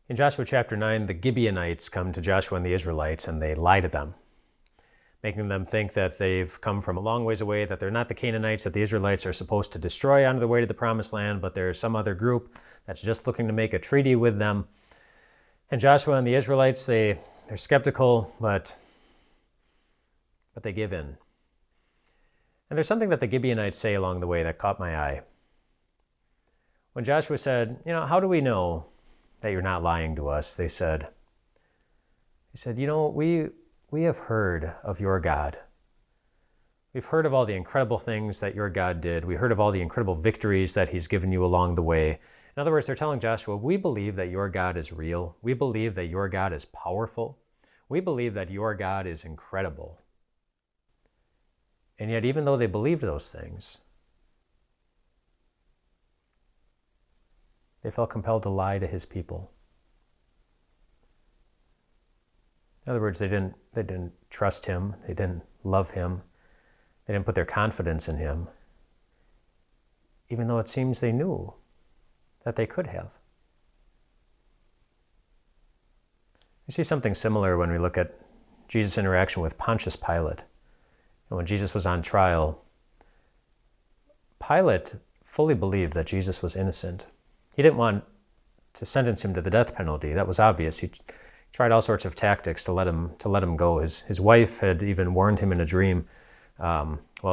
In Joshua chapter 9, the Gibeonites come to Joshua and the Israelites and they lie to them, making them think that they've come from a long ways away, that they're not the Canaanites that the Israelites are supposed to destroy on their way to the Promised Land, but there's some other group that's just looking to make a treaty with them. And Joshua and the Israelites, they're skeptical, but they give in. And there's something that the Gibeonites say along the way that caught my eye. When Joshua said, how do we know that you're not lying to us? They said, we have heard of your God. We've heard of all the incredible things that your God did. We heard of all the incredible victories that he's given you along the way. In other words, they're telling Joshua, we believe that your God is real. We believe that your God is powerful. We believe that your God is incredible. And yet, even though they believed those things, they felt compelled to lie to his people. In other words, they didn't trust him. They didn't love him. They didn't put their confidence in him, even though it seems they knew that they could have. We see something similar when we look at Jesus' interaction with Pontius Pilate. And when Jesus was on trial, Pilate fully believed that Jesus was innocent. He didn't want to sentence him to the death penalty. That was obvious. He tried all sorts of tactics to let him go. His wife had even warned him in a dream.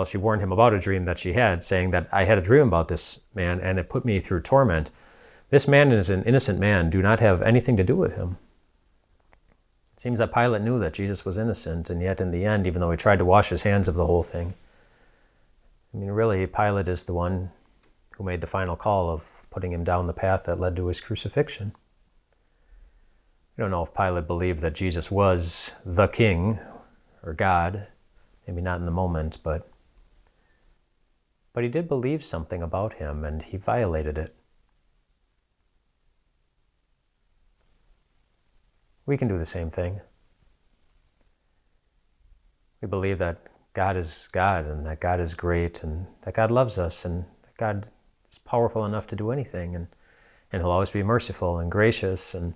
She warned him about a dream that she had, saying that I had a dream about this man and it put me through torment. This man is an innocent man. Do not have anything to do with him. It seems that Pilate knew that Jesus was innocent, and yet in the end, even though he tried to wash his hands of the whole thing, really, Pilate is the one who made the final call of putting him down the path that led to his crucifixion. We don't know if Pilate believed that Jesus was the king or God, maybe not in the moment, but he did believe something about him, and he violated it. We can do the same thing. We believe that God is God, and that God is great, and that God loves us, and that God is powerful enough to do anything, and he'll always be merciful and gracious, and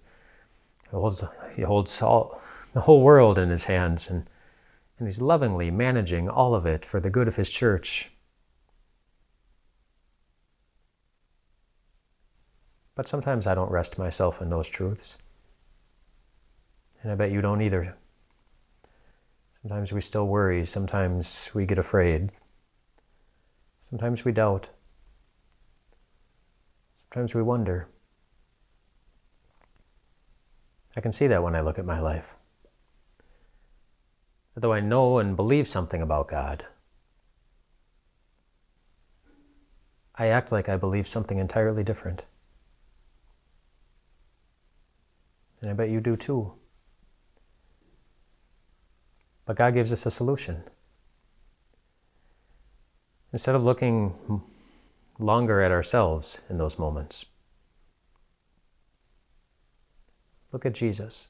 he holds all, the whole world in his hands, and he's lovingly managing all of it for the good of his church. But sometimes I don't rest myself in those truths. And I bet you don't either. Sometimes we still worry. Sometimes we get afraid. Sometimes we doubt. Sometimes we wonder. I can see that when I look at my life. That though I know and believe something about God, I act like I believe something entirely different. And I bet you do too. But God gives us a solution. Instead of looking longer at ourselves in those moments, look at Jesus,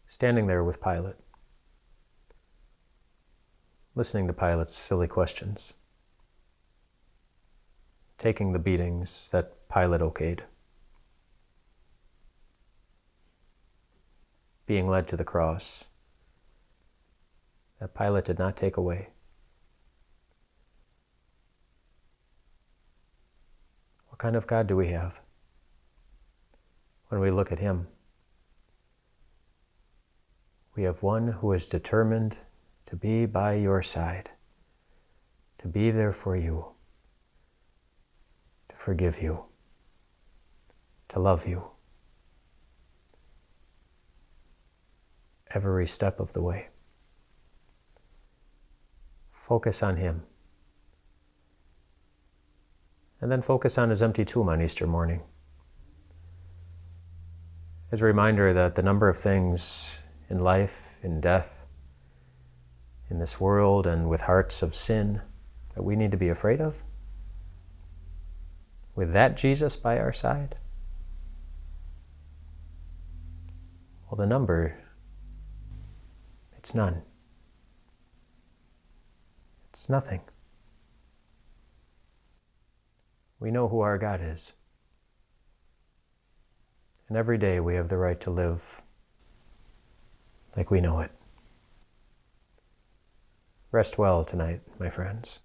standing there with Pilate, listening to Pilate's silly questions, taking the beatings that Pilate okayed, being led to the cross that Pilate did not take away. What kind of God do we have when we look at him? We have one who is determined to be by your side, to be there for you, to forgive you, to love you every step of the way. Focus on him. And then focus on his empty tomb on Easter morning, as a reminder that the number of things in life, in death, in this world, and with hearts of sin that we need to be afraid of, with that Jesus by our side, well, the number, it's none. It's nothing. We know who our God is. And every day we have the right to live like we know it. Rest well tonight, my friends.